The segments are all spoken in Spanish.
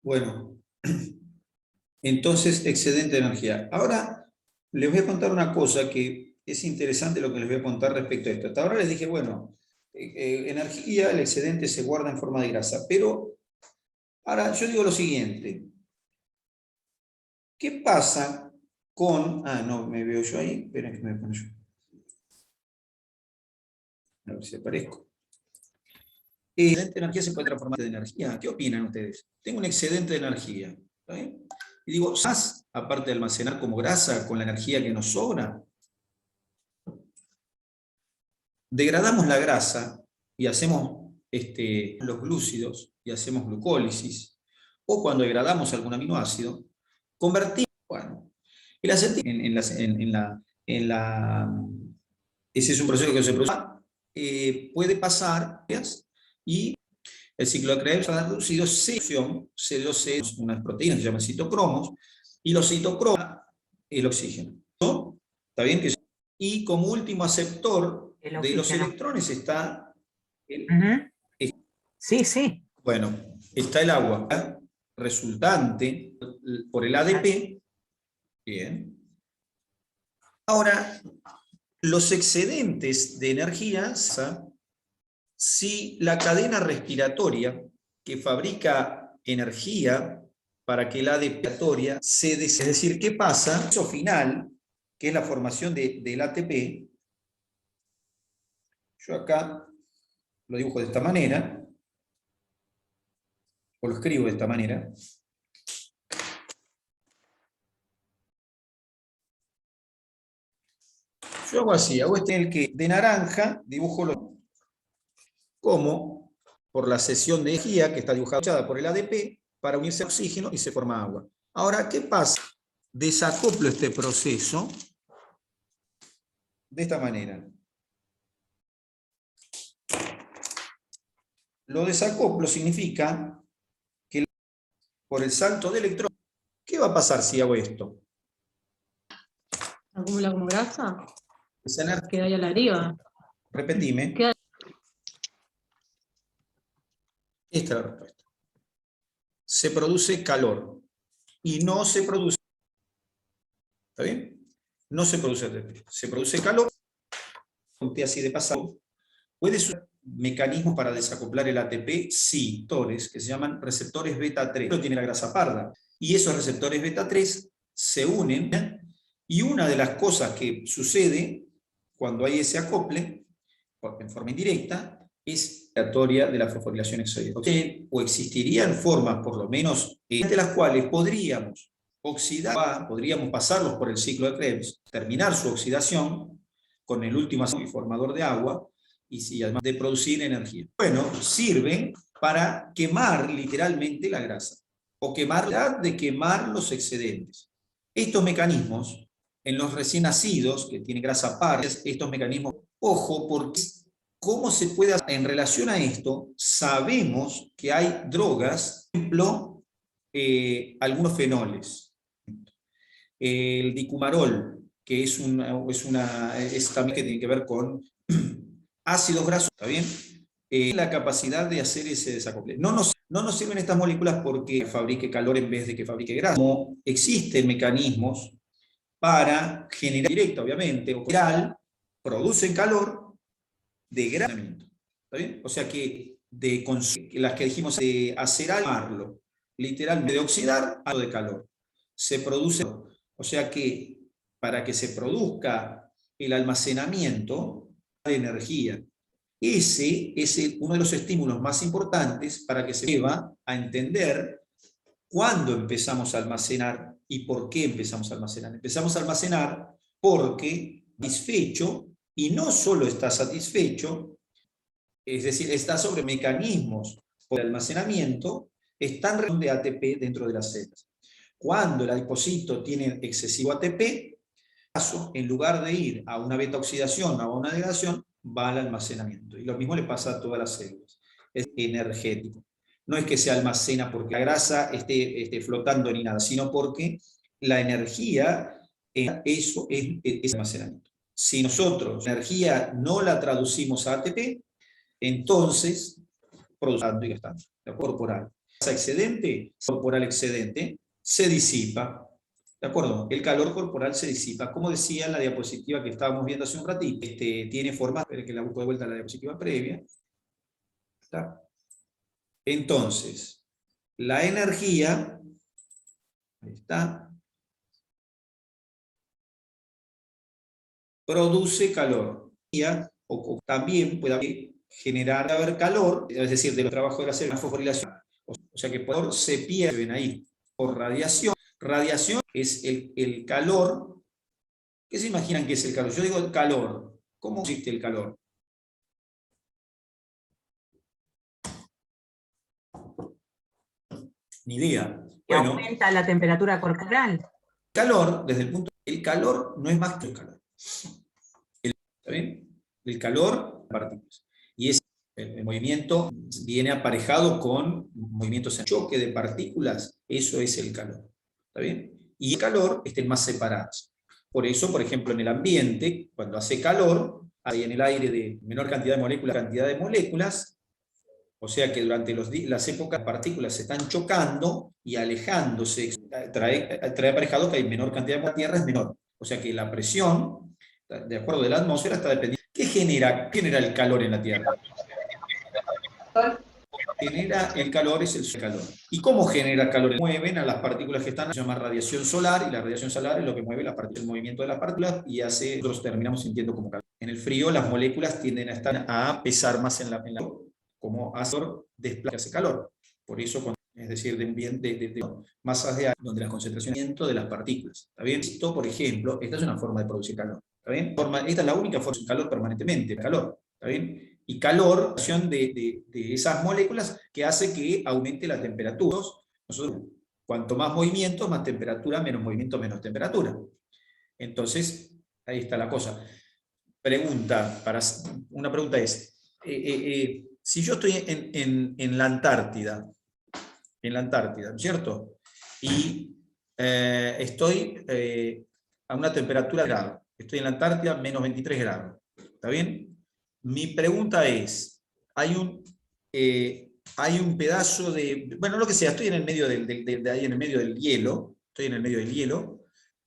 Bueno, entonces excedente de energía. Ahora les voy a contar una cosa que es interesante lo que les voy a contar respecto a esto. Hasta ahora les dije, bueno, energía, el excedente se guarda en forma de grasa, pero ahora yo digo lo siguiente. ¿Qué pasa con... Ah, no, me veo yo ahí. Esperen que me pongo yo. A ver si aparezco. El excedente de energía se puede transformar en energía. ¿Qué opinan ustedes? Tengo un excedente de energía. ¿Está bien? Y digo, ¿más aparte de almacenar como grasa con la energía que nos sobra? Degradamos la grasa y hacemos los glúcidos y hacemos glucólisis, o cuando degradamos algún aminoácido, convertimos, bueno, el aceite ese es un proceso que se produce, puede pasar, y el ciclo de Krebs ha reducido unas proteínas que se llaman citocromos, y los citocromos, el oxígeno. ¿No? ¿Está bien? Y como último aceptor de los electrones está Sí, sí. bueno, está el agua resultante por el ADP. Bien. Ahora, los excedentes de energía, si la cadena respiratoria que fabrica energía para que la respiratoria es decir, ¿qué pasa? Eso final, que es la formación del ATP, yo acá lo dibujo de esta manera, o lo escribo de esta manera. Yo hago así, hago el que de naranja dibujo como por la cesión de energía que está dibujada por el ADP para unirse al oxígeno y se forma agua. Ahora, ¿qué pasa? Desacoplo este proceso de esta manera. Lo desacoplo significa que por el salto de electrones, ¿qué va a pasar si hago esto? ¿Acumula como grasa? Queda ahí a la deriva. Repetime. Esta es la respuesta. Se produce calor y no se produce. ¿Está bien? No se produce ATP. Se produce calor. Así de pasado. ¿Puede ser mecanismo para desacoplar el ATP? Sí, receptores que se llaman receptores beta 3. Pero tiene la grasa parda. Y esos receptores beta 3 se unen. Y una de las cosas que sucede cuando hay ese acople, en forma indirecta, es la teoría de la fosforilación exodia. O existirían formas, por lo menos, de las cuales podríamos oxidar, podríamos pasarlos por el ciclo de Krebs, terminar su oxidación con el último formador de agua, y además de producir energía. Bueno, sirven para quemar literalmente la grasa, o de quemar los excedentes. Estos mecanismos, en los recién nacidos, que tienen grasa parda, estos mecanismos, ojo, porque ¿cómo se puede hacer? En relación a esto, sabemos que hay drogas, por ejemplo, algunos fenoles. El dicumarol, que es también que tiene que ver con ácidos grasos, ¿está bien? La capacidad de hacer ese desacople. No nos sirven estas moléculas porque fabrique calor en vez de que fabrique grasa. Como existen mecanismos para generar directo, obviamente, o general, producen calor de granamiento. ¿Está bien? O sea que las que dijimos de hacer algo, literalmente de oxidar, algo de calor. Se produce, o sea que para que se produzca el almacenamiento de energía, ese es uno de los estímulos más importantes para que se lleva a entender cuándo empezamos a almacenar y por qué empezamos a almacenar. Empezamos a almacenar porque satisfecho, y no solo está satisfecho, es decir, está sobre mecanismos de almacenamiento, están de ATP dentro de las células. Cuando el adipocito tiene excesivo ATP, en lugar de ir a una beta oxidación o a una degradación, va al almacenamiento. Y lo mismo le pasa a todas las células. Es energético. No es que se almacena porque la grasa esté flotando ni nada, sino porque la energía, eso es almacenamiento. Si nosotros la energía no la traducimos a ATP, entonces, produciendo y gastando, corporal. excedente, corporal excedente, se disipa. ¿De acuerdo? El calor corporal se disipa. Como decía en la diapositiva que estábamos viendo hace un ratito, tiene forma, esperen que la busco de vuelta a la diapositiva previa. ¿Está? Entonces, la energía, ahí está, produce calor. O también puede haber calor, es decir, de los trabajos de la célula, fosforilación. O sea que el calor se pierde, ven ahí, por radiación. Radiación es el calor. ¿Qué se imaginan que es el calor? Yo digo el calor. ¿Cómo existe el calor? Ni idea. Bueno, aumenta la temperatura corporal. Calor, desde el punto el calor no es más que el calor. ¿Está bien? El calor, partículas. Y el movimiento viene aparejado con movimientos en choque de partículas, eso es el calor. ¿Está bien? Y el calor estén más separados. Por eso, por ejemplo, en el ambiente, cuando hace calor, hay en el aire de menor cantidad de moléculas, o sea que durante las épocas las partículas se están chocando y alejándose, trae aparejado que hay menor cantidad de tierra, es menor. O sea que la presión, de acuerdo de la atmósfera, está dependiendo. ¿Qué genera el calor en la Tierra? Genera el calor es el calor. ¿Y cómo genera calor? Mueven a las partículas que están, se llama radiación solar, y la radiación solar es lo que mueve el movimiento de las partículas y nosotros terminamos sintiendo como calor. En el frío las moléculas tienden a pesar más en la como hace calor. Por eso, es decir, de masas de aire, donde la concentración de las partículas. ¿Está bien? Esto, por ejemplo, esta es una forma de producir calor. ¿Está bien? Esta es la única forma de producir calor permanentemente, calor. ¿Está bien? Y calor, de esas moléculas que hace que aumente la temperatura. Nosotros, cuanto más movimiento, más temperatura, menos movimiento, menos temperatura. Entonces, ahí está la cosa. Una pregunta es, si yo estoy en la Antártida, ¿cierto? Y estoy a una temperatura grado, estoy en la Antártida, menos 23 grados, ¿está bien? Mi pregunta es, hay un pedazo de, bueno, lo que sea, estoy en el medio ahí en el medio del hielo,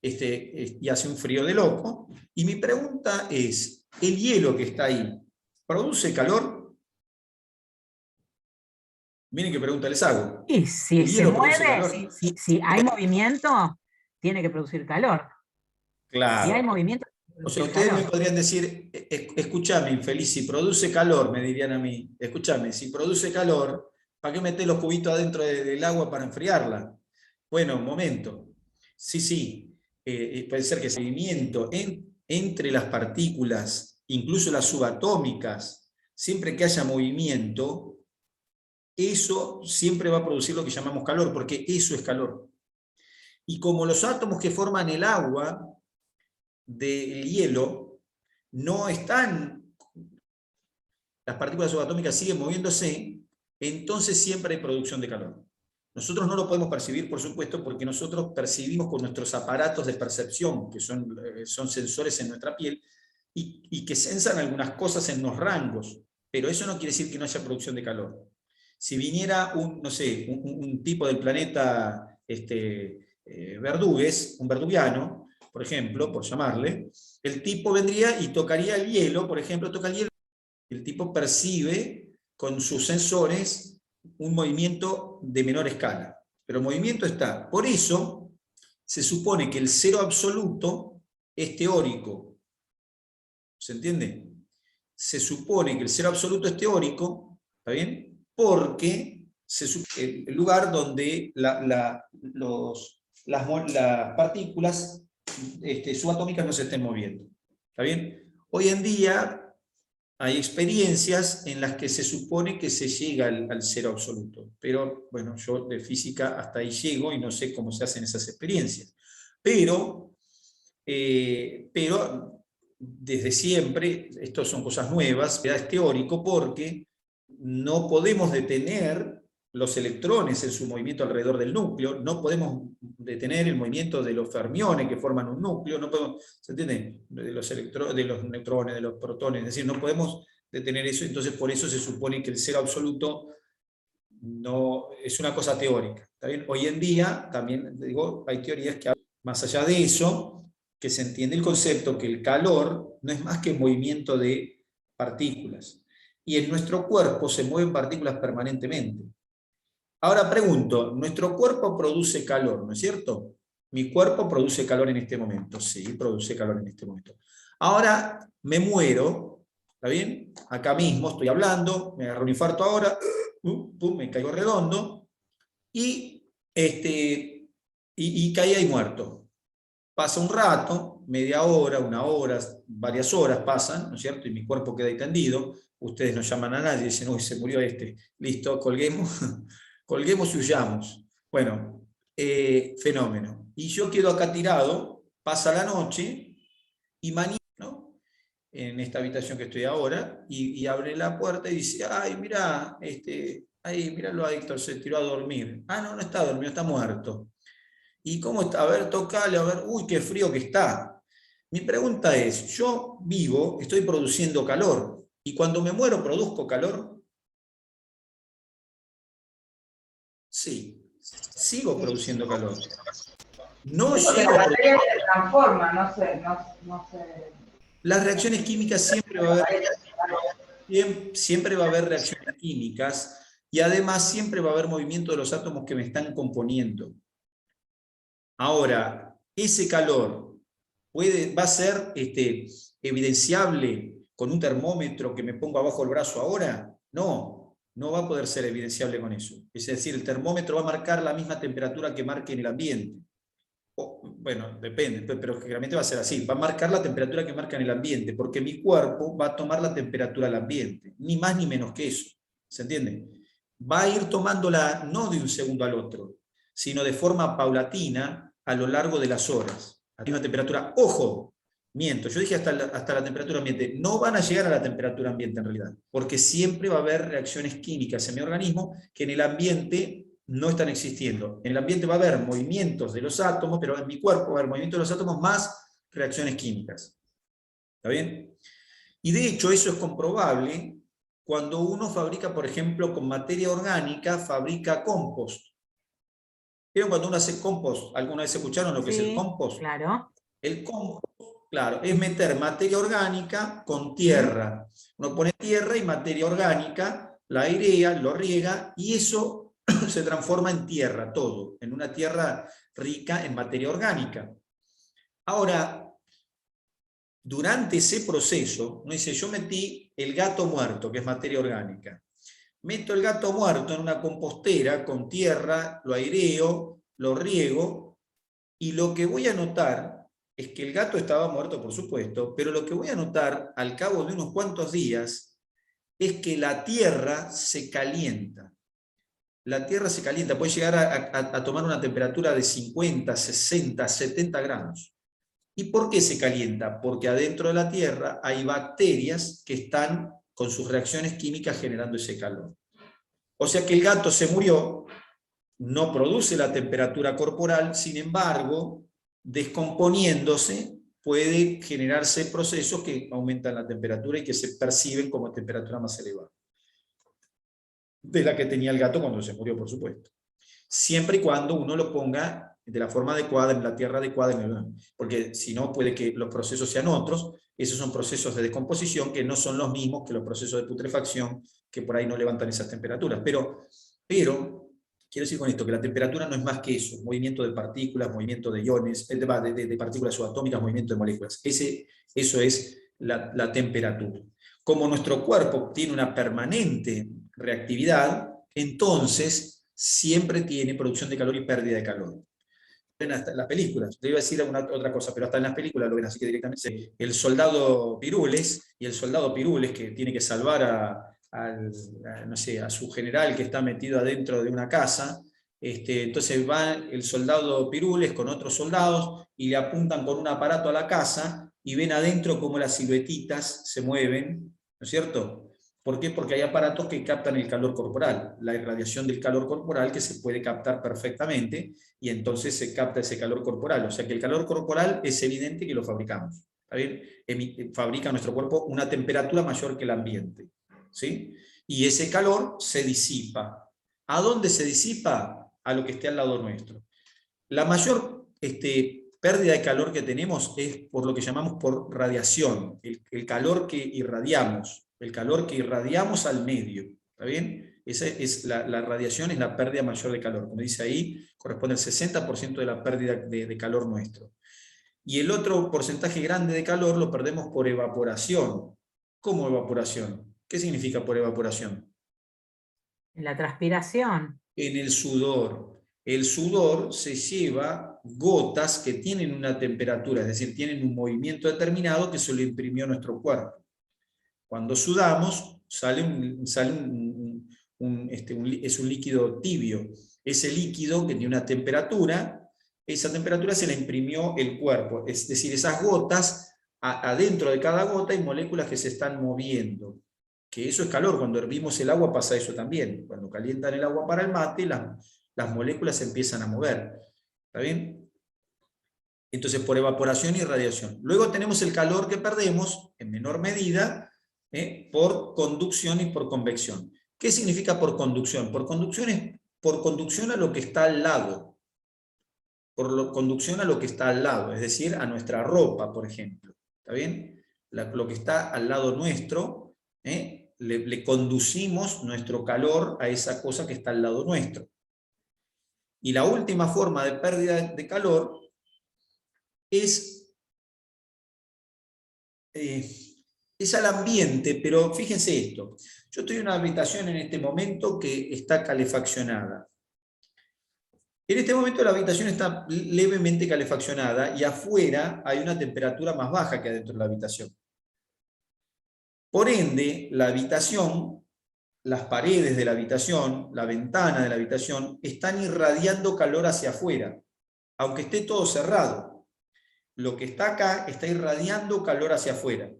y hace un frío de loco, y mi pregunta es, ¿el hielo que está ahí produce calor? Miren qué pregunta les hago. Y si se mueve, si hay movimiento, tiene que producir calor. Claro. Si hay movimiento, o sea, ustedes me podrían decir, escúchame, infeliz, si produce calor, me dirían a mí, escúchame, si produce calor, ¿para qué meter los cubitos adentro del agua para enfriarla? Bueno, un momento. Sí, puede ser que ese movimiento entre las partículas, incluso las subatómicas, siempre que haya movimiento, eso siempre va a producir lo que llamamos calor, porque eso es calor. Y como los átomos que forman el agua del hielo no están, las partículas subatómicas siguen moviéndose, entonces siempre hay producción de calor. Nosotros no lo podemos percibir, por supuesto, porque nosotros percibimos con nuestros aparatos de percepción, que son sensores en nuestra piel, y que sensan algunas cosas en los rangos, pero eso no quiere decir que no haya producción de calor. Si viniera un tipo del planeta Verdugues, un verdugiano, por ejemplo, por llamarle, el tipo vendría y tocaría el hielo, por ejemplo, toca el hielo, el tipo percibe con sus sensores un movimiento de menor escala, pero el movimiento está. Por eso se supone que el cero absoluto es teórico. ¿Se entiende? Se supone que el cero absoluto es teórico, ¿está bien? Porque el lugar donde las partículas subatómicas no se estén moviendo. ¿Está bien? Hoy en día hay experiencias en las que se supone que se llega al cero absoluto, pero bueno, yo de física hasta ahí llego y no sé cómo se hacen esas experiencias. Pero desde siempre, esto son cosas nuevas, es teórico porque no podemos detener los electrones en su movimiento alrededor del núcleo, no podemos detener el movimiento de los fermiones que forman un núcleo, no podemos, ¿se entiende? De los neutrones, de los protones, es decir, no podemos detener eso, entonces por eso se supone que el cero absoluto no, es una cosa teórica. ¿Está bien? Hoy en día, también digo, hay teorías que hablan más allá de eso, que se entiende el concepto que el calor no es más que movimiento de partículas. Y en nuestro cuerpo se mueven partículas permanentemente. Ahora pregunto, nuestro cuerpo produce calor, ¿no es cierto? Mi cuerpo produce calor en este momento, sí, produce calor en este momento. Ahora me muero, ¿está bien? Acá mismo estoy hablando, me agarro un infarto ahora, pum, me caigo redondo, y caí ahí muerto. Pasa un rato, media hora, una hora, varias horas pasan, ¿no es cierto? Y mi cuerpo queda ahí tendido, ustedes no llaman a nadie, dicen, uy, se murió este, listo, colguemos, colguemos y huyamos. Bueno, fenómeno. Y yo quedo acá tirado, pasa la noche, y mañana, ¿no? En esta habitación que estoy ahora, y abre la puerta y dice, ay, mirá, ahí, míralo a Héctor, se tiró a dormir. Ah, no, no está dormido, está muerto. ¿Y cómo está? A ver, tocale, a ver, uy, qué frío que está. Mi pregunta es, yo vivo, estoy produciendo calor, y cuando me muero, ¿produzco calor? Sí, sigo produciendo calor. No Sí, porque llego la a materia se transforma, no se... Las reacciones químicas siempre va a haber reacciones químicas, y además siempre va a haber movimiento de los átomos que me están componiendo. Ahora, ese calor va a ser evidenciable con un termómetro que me pongo abajo el brazo ahora. No, no va a poder ser evidenciable con eso. Es decir, el termómetro va a marcar la misma temperatura que marque en el ambiente. Bueno, depende, pero generalmente va a ser así. Va a marcar la temperatura que marca en el ambiente, porque mi cuerpo va a tomar la temperatura del ambiente, ni más ni menos que eso. ¿Se entiende? Va a ir tomándola no de un segundo al otro, sino de forma paulatina a lo largo de las horas. A la misma temperatura. Ojo, miento, yo dije hasta la temperatura ambiente. No van a llegar a la temperatura ambiente en realidad, porque siempre va a haber reacciones químicas en mi organismo que en el ambiente no están existiendo. En el ambiente va a haber movimientos de los átomos, pero en mi cuerpo va a haber movimientos de los átomos más reacciones químicas. ¿Está bien? Y de hecho eso es comprobable cuando uno fabrica, por ejemplo, con materia orgánica, fabrica compost. ¿Vieron cuando uno hace compost? ¿Alguna vez escucharon lo que es el compost? Claro. El compost, claro, es meter materia orgánica con tierra. Uno pone tierra y materia orgánica, la airea, lo riega, y eso se transforma en tierra, todo, en una tierra rica en materia orgánica. Ahora, durante ese proceso, uno dice, yo metí el gato muerto, que es materia orgánica. Meto el gato muerto en una compostera con tierra, lo aireo, lo riego, y lo que voy a notar es que el gato estaba muerto, por supuesto, pero lo que voy a notar al cabo de unos cuantos días es que la tierra se calienta. La tierra se calienta, puede llegar a tomar una temperatura de 50, 60, 70 grados. ¿Y por qué se calienta? Porque adentro de la tierra hay bacterias que están con sus reacciones químicas generando ese calor. O sea que el gato se murió, no produce la temperatura corporal, sin embargo, descomponiéndose, puede generarse procesos que aumentan la temperatura y que se perciben como temperatura más elevada de la que tenía el gato cuando se murió, por supuesto. Siempre y cuando uno lo ponga de la forma adecuada, en la tierra adecuada, porque si no puede que los procesos sean otros. Esos son procesos de descomposición que no son los mismos que los procesos de putrefacción, que por ahí no levantan esas temperaturas. Pero quiero decir con esto que la temperatura no es más que eso: movimiento de partículas, movimiento de iones, de partículas subatómicas, movimiento de moléculas. Eso es la temperatura. Como nuestro cuerpo tiene una permanente reactividad, entonces siempre tiene producción de calor y pérdida de calor. En las películas, te iba a decir otra cosa, pero hasta en las películas lo ven, así que directamente el soldado Pirules, y el soldado Pirules que tiene que salvar no sé, a su general que está metido adentro de una casa. Entonces va el soldado Pirules con otros soldados y le apuntan con un aparato a la casa y ven adentro cómo las siluetitas se mueven, ¿no es cierto? ¿Por qué? Porque hay aparatos que captan el calor corporal, la irradiación del calor corporal que se puede captar perfectamente, y entonces se capta ese calor corporal. O sea que el calor corporal es evidente que lo fabricamos. ¿Está bien? Fabrica nuestro cuerpo una temperatura mayor que el ambiente, ¿sí? Y ese calor se disipa. ¿A dónde se disipa? A lo que esté al lado nuestro. La mayor pérdida de calor que tenemos es por lo que llamamos por radiación, el calor que irradiamos, al medio, ¿está bien? Esa es la radiación, es la pérdida mayor de calor, como dice ahí, corresponde al 60% de la pérdida de calor nuestro. Y el otro porcentaje grande de calor lo perdemos por evaporación. ¿Cómo evaporación? ¿Qué significa por evaporación? En la transpiración. En el sudor. El sudor se lleva gotas que tienen una temperatura, es decir, tienen un movimiento determinado que se lo imprimió nuestro cuerpo. Cuando sudamos, es un líquido tibio. Ese líquido que tiene una temperatura, esa temperatura se la imprimió el cuerpo. Es decir, esas gotas, adentro de cada gota hay moléculas que se están moviendo. Que eso es calor. Cuando hervimos el agua pasa eso también. Cuando calientan el agua para el mate, las moléculas se empiezan a mover. ¿Está bien? Entonces, por evaporación y radiación. Luego tenemos el calor que perdemos, en menor medida, por conducción y por convección. ¿Qué significa por conducción? Por conducción es por conducción a lo que está al lado. Conducción a lo que está al lado, es decir, a nuestra ropa, por ejemplo. ¿Está bien? Lo que está al lado nuestro, le conducimos nuestro calor a esa cosa que está al lado nuestro. Y la última forma de pérdida de calor es al ambiente, pero fíjense esto. Yo estoy en una habitación en este momento que está calefaccionada. En este momento la habitación está levemente calefaccionada y afuera hay una temperatura más baja que adentro de la habitación. Por ende, la habitación, las paredes de la habitación, la ventana de la habitación, están irradiando calor hacia afuera, aunque esté todo cerrado. Lo que está acá está irradiando calor hacia afuera,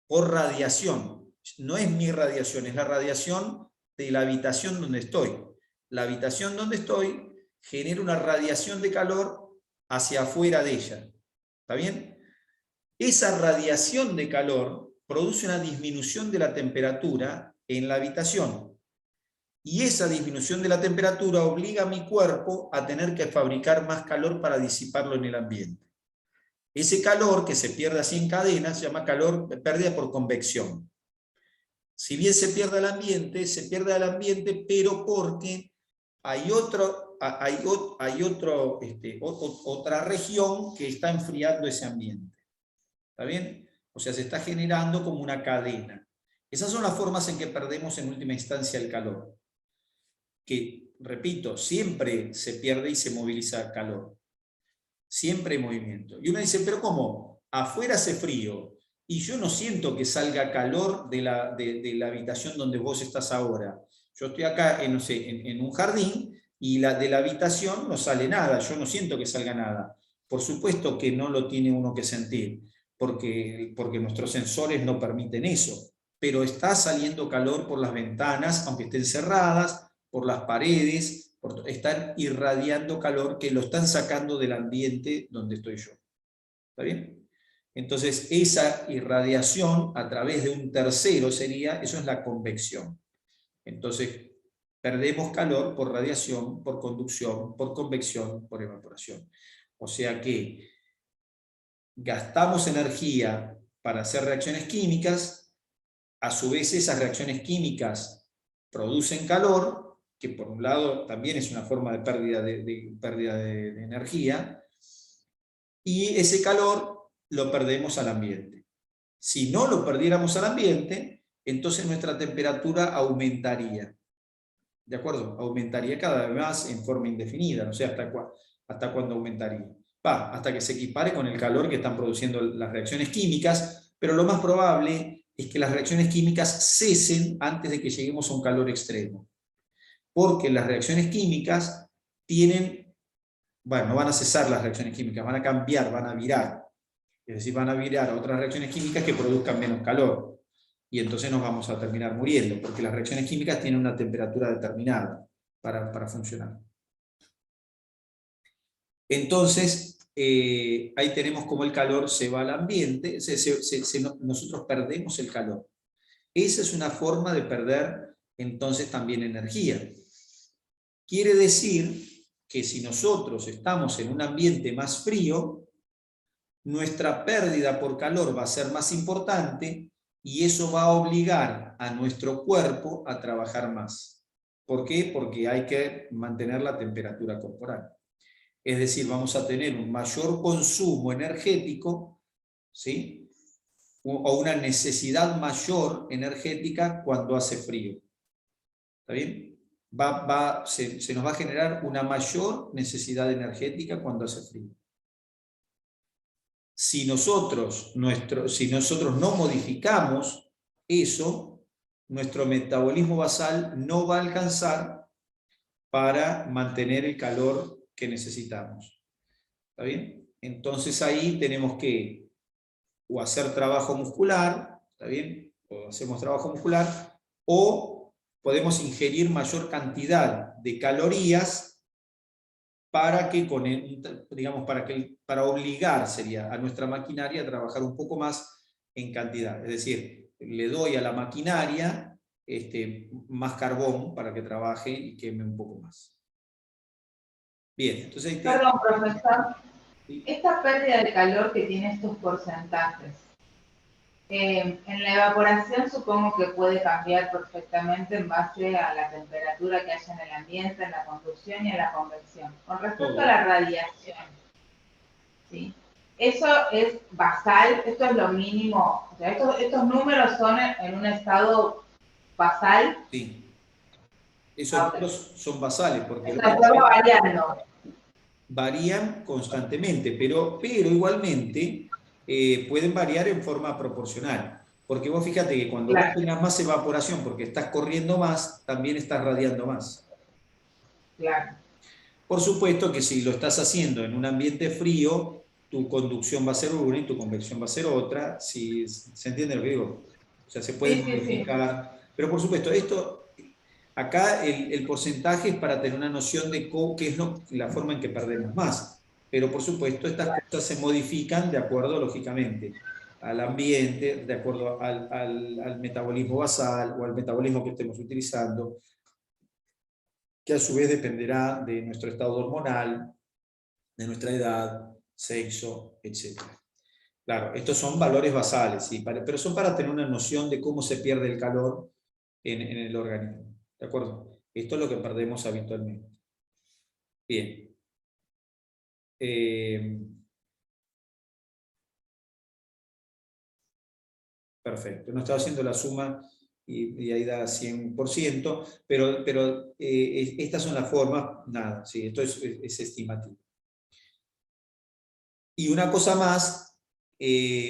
por radiación. No es mi radiación, es la radiación de la habitación donde estoy. La habitación donde estoy genera una radiación de calor hacia afuera de ella. ¿Está bien? Esa radiación de calor produce una disminución de la temperatura en la habitación. Y esa disminución de la temperatura obliga a mi cuerpo a tener que fabricar más calor para disiparlo en el ambiente. Ese calor que se pierde así en cadena se llama calor pérdida por convección. Si bien se pierde al ambiente, pero porque hay otra región que está enfriando ese ambiente. ¿Está bien? O sea, se está generando como una cadena. Esas son las formas en que perdemos en última instancia el calor. Que, repito, siempre se pierde y se moviliza calor. Siempre hay movimiento. Y uno dice, pero ¿cómo? Afuera hace frío y yo no siento que salga calor de la habitación donde vos estás ahora. Yo estoy acá en un jardín y de la habitación no sale nada, yo no siento que salga nada. Por supuesto que no lo tiene uno que sentir, porque nuestros sensores no permiten eso, pero está saliendo calor por las ventanas, aunque estén cerradas, por las paredes, están irradiando calor que lo están sacando del ambiente donde estoy yo. ¿Está bien? Entonces, esa irradiación a través de un tercero eso es la convección. Entonces, perdemos calor por radiación, por conducción, por convección, por evaporación. O sea que gastamos energía para hacer reacciones químicas, a su vez esas reacciones químicas producen calor, que por un lado también es una forma de pérdida de energía, y ese calor lo perdemos al ambiente. Si no lo perdiéramos al ambiente, entonces nuestra temperatura aumentaría. ¿De acuerdo? Aumentaría cada vez más en forma indefinida, no sé hasta cuándo aumentaría. Hasta que se equipare con el calor que están produciendo las reacciones químicas, pero lo más probable es que las reacciones químicas cesen antes de que lleguemos a un calor extremo. Porque las reacciones químicas no van a cesar las reacciones químicas, van a cambiar, van a virar. Es decir, van a virar a otras reacciones químicas que produzcan menos calor. Y entonces nos vamos a terminar muriendo, porque las reacciones químicas tienen una temperatura determinada para funcionar. Entonces, ahí tenemos como el calor se va al ambiente, nosotros perdemos el calor. Esa es una forma de perder entonces también energía. Quiere decir que si nosotros estamos en un ambiente más frío, nuestra pérdida por calor va a ser más importante y eso va a obligar a nuestro cuerpo a trabajar más. ¿Por qué? Porque hay que mantener la temperatura corporal. Es decir, vamos a tener un mayor consumo energético, ¿sí? O una necesidad mayor energética cuando hace frío. ¿Está bien? Se nos va a generar una mayor necesidad energética cuando hace frío. Si nosotros no modificamos eso, nuestro metabolismo basal no va a alcanzar para mantener el calor que necesitamos. ¿Está bien? Entonces ahí tenemos que o hacer trabajo muscular, ¿está bien? O hacemos trabajo muscular, o podemos ingerir mayor cantidad de calorías para que, para obligar sería a nuestra maquinaria a trabajar un poco más en cantidad. Es decir, le doy a la maquinaria más carbón para que trabaje y queme un poco más. Bien, entonces... Perdón, profesor. Esta pérdida de calor que tiene estos porcentajes, en la evaporación supongo que puede cambiar perfectamente en base a la temperatura que haya en el ambiente, en la conducción y en la convección. Con respecto a la radiación, ¿sí? Eso es basal, esto es lo mínimo, o sea, estos números son en un estado basal. Sí, esos números son basales, porque está variando. Varían constantemente, pero igualmente pueden variar en forma proporcional. Porque vos fíjate que cuando vos tengas más evaporación, porque estás corriendo más, también estás radiando más. Claro. Por supuesto que si lo estás haciendo en un ambiente frío, tu conducción va a ser una y tu convección va a ser otra. Si, ¿se entiende lo que digo? O sea, se puede modificar. Sí. Pero por supuesto, acá el porcentaje es para tener una noción de qué es la forma en que perdemos más. Pero por supuesto, estas cosas se modifican de acuerdo, lógicamente, al ambiente, de acuerdo al metabolismo basal o al metabolismo que estemos utilizando, que a su vez dependerá de nuestro estado hormonal, de nuestra edad, sexo, etc. Claro, estos son valores basales, ¿sí? Pero son para tener una noción de cómo se pierde el calor en el organismo. ¿De acuerdo? Esto es lo que perdemos habitualmente. Bien. Perfecto. No estaba haciendo la suma y ahí da 100%, pero estas son las formas, nada, sí, esto es estimativo. Y una cosa más,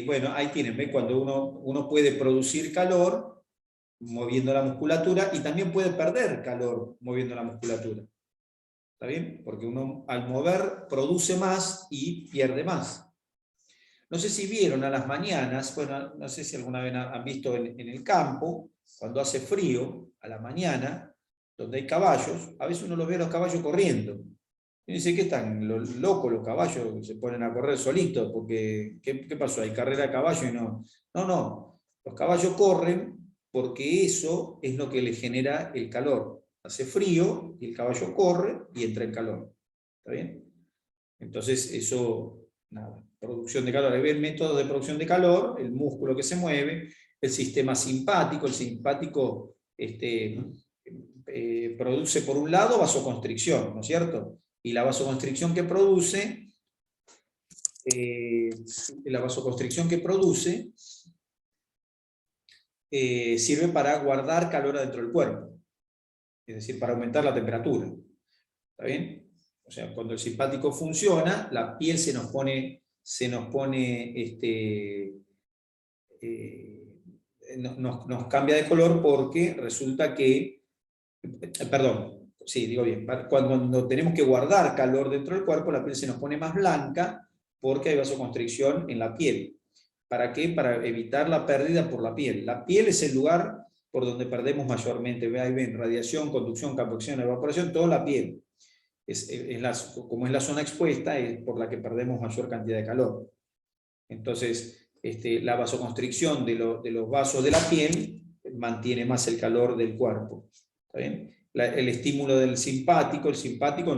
bueno, ahí tienen, ¿ven? Cuando uno puede producir calor moviendo la musculatura y también puede perder calor moviendo la musculatura. ¿Está bien? Porque uno al mover produce más y pierde más. No sé si vieron a las mañanas, bueno, no sé si alguna vez han visto en el campo, cuando hace frío, a la mañana, donde hay caballos, a veces uno los ve a los caballos corriendo. Y dice, ¿qué están locos los caballos? Se ponen a correr solitos, porque ¿qué pasó? Hay carrera de caballo y no. No, los caballos corren porque eso es lo que les genera el calor. Hace frío y el caballo corre y entra en calor. ¿Está bien? Entonces eso, nada, producción de calor. Ahí ven métodos de producción de calor, el músculo que se mueve, el sistema simpático. El simpático produce por un lado vasoconstricción, ¿no es cierto? Y la vasoconstricción que produce, sirve para guardar calor adentro del cuerpo, es decir, para aumentar la temperatura. ¿Está bien? O sea, cuando el simpático funciona, la piel nos cambia de color porque resulta que, perdón, sí, digo bien, cuando tenemos que guardar calor dentro del cuerpo, la piel se nos pone más blanca porque hay vasoconstricción en la piel. ¿Para qué? Para evitar la pérdida por la piel. La piel es el lugar por donde perdemos mayormente. Ahí ven, radiación, conducción, convección, evaporación, toda la piel. Como es la zona expuesta, es por la que perdemos mayor cantidad de calor. Entonces, la vasoconstricción de los vasos de la piel mantiene más el calor del cuerpo. ¿Está bien? el estímulo del simpático, el simpático